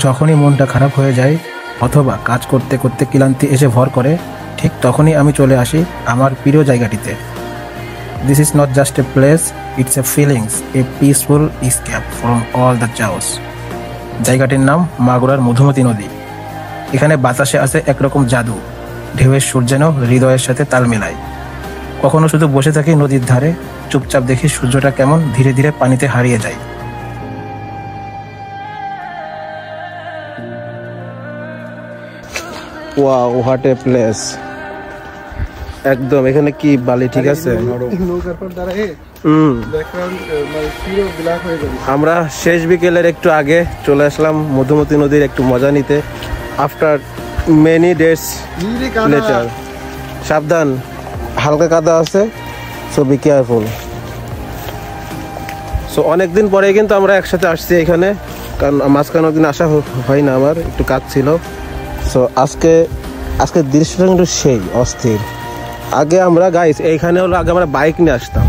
যখনই মনটা খারাপ হয়ে যায় অথবা কাজ করতে করতে ক্লান্তি এসে ভর করে, ঠিক তখনই আমি চলে আসি আমার প্রিয় জায়গাটিতে। This is not just a place, it's a feelings, a peaceful escape from all the chaos। জায়গাটির নাম মাগুরার মধুমতি নদী। এখানে বাতাসে আছে একরকম জাদু, ঢেউয়ের সুর যেন হৃদয়ের সাথে তাল মেলায়। কখনো শুধু বসে থাকি নদীর ধারে, চুপচাপ দেখি সূর্যটা কেমন ধীরে ধীরে পানিতে হারিয়ে যায়। Wow, what a place! একদম এখানে কি বালি, ঠিক আছে। আমরা শেষ বিকেলের একটু আগে চলে আসলাম মধুমতি নদীর একটু মজা নিতে। After many days letter. সাবধান, হালকা কাদা আছে, সো বি কেয়ারফুল। সো অনেকদিন পরে কিন্তু আমরা একসাথে আসছি এখানে, কারণ মাঝখানে দিন আসা হয় না, আমার একটু কাজ ছিল। সো আজকে দৃশ্যটা কিন্তু সেই অস্থির। আগে আমরা গাইস এইখানে হলো আগে আমরা বাইক নিয়ে আসতাম,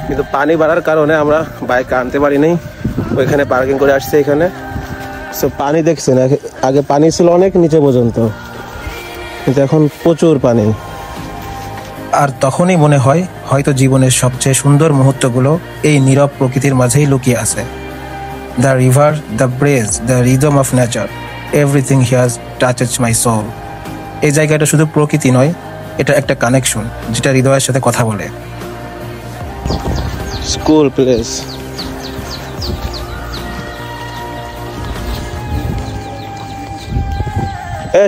কিন্তু পানি বাড়ার কারণে আমরা বাইক আনতে পারি নাই, ওইখানে পার্কিং করে আসছে এখানে। সো পানি দেখছেন, আগে পানি ছিল অনেক নিচে পর্যন্ত, কিন্তু এখন প্রচুর পানি। আর তখনই মনে হয় হয়তো জীবনের সবচেয়ে সুন্দর মুহূর্তগুলো এই নীরব প্রকৃতির মাঝেই লুকিয়ে আছে। The river, the breeze, the rhythm of nature, everything here touches my soul. এই জায়গাটা শুধু প্রকৃতি নয়, এটা একটা কানেকশন যেটা হৃদয়ের সাথে কথা বলে। School place.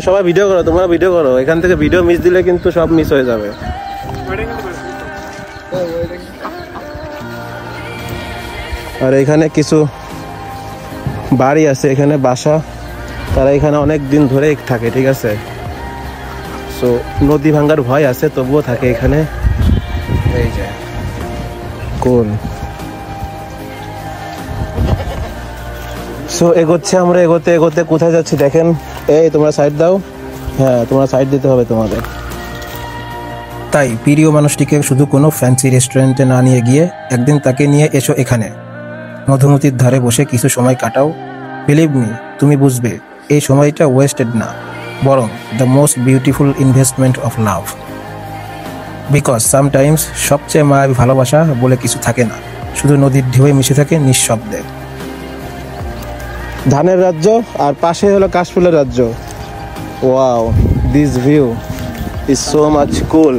সবাই ভিডিও করো, তোমরা ভিডিও করো, এখান থেকে ভিডিও মিস দিলে কিন্তু সব মিস হয়ে যাবে। আর এখানে কিছু বাড়ি আছে, এখানে বাসা, তারা এখানে অনেক দিন ধরে থাকে, ঠিক আছে। সো নদী ভাঙ্গার ভয় আছে, তবুও থাকে এখানে। এই যে কোন। সো এগোচ্ছে আমরা, এগোতে এগোতে কোথায় যাচ্ছি দেখেন। এই তোমরা সাইড দাও, হ্যাঁ তোমরা সাইড দিতে হবে তোমাদের। তাই প্রিয় মানুষটিকে শুধু কোনো ফ্যান্সি রেস্টুরেন্টে না নিয়ে গিয়ে একদিন তাকে নিয়ে এসো এখানে, মধুমতির ধারে বসে কিছু সময় কাটাও। বিলিভ মি, তুমি বুঝবে এই সময়টা ওয়েস্টেড না, বরং the most beautiful investment of love. Because sometimes সবচেয়ে মায়াবী ভালোবাসা বলে কিছু থাকে না, শুধু নদীর ঢেউয়ে মিশে থাকে নিঃশব্দে। ধানের রাজ্য আর পাশে হলো কাশফুলের রাজ্য। Wow, this view is so much cool.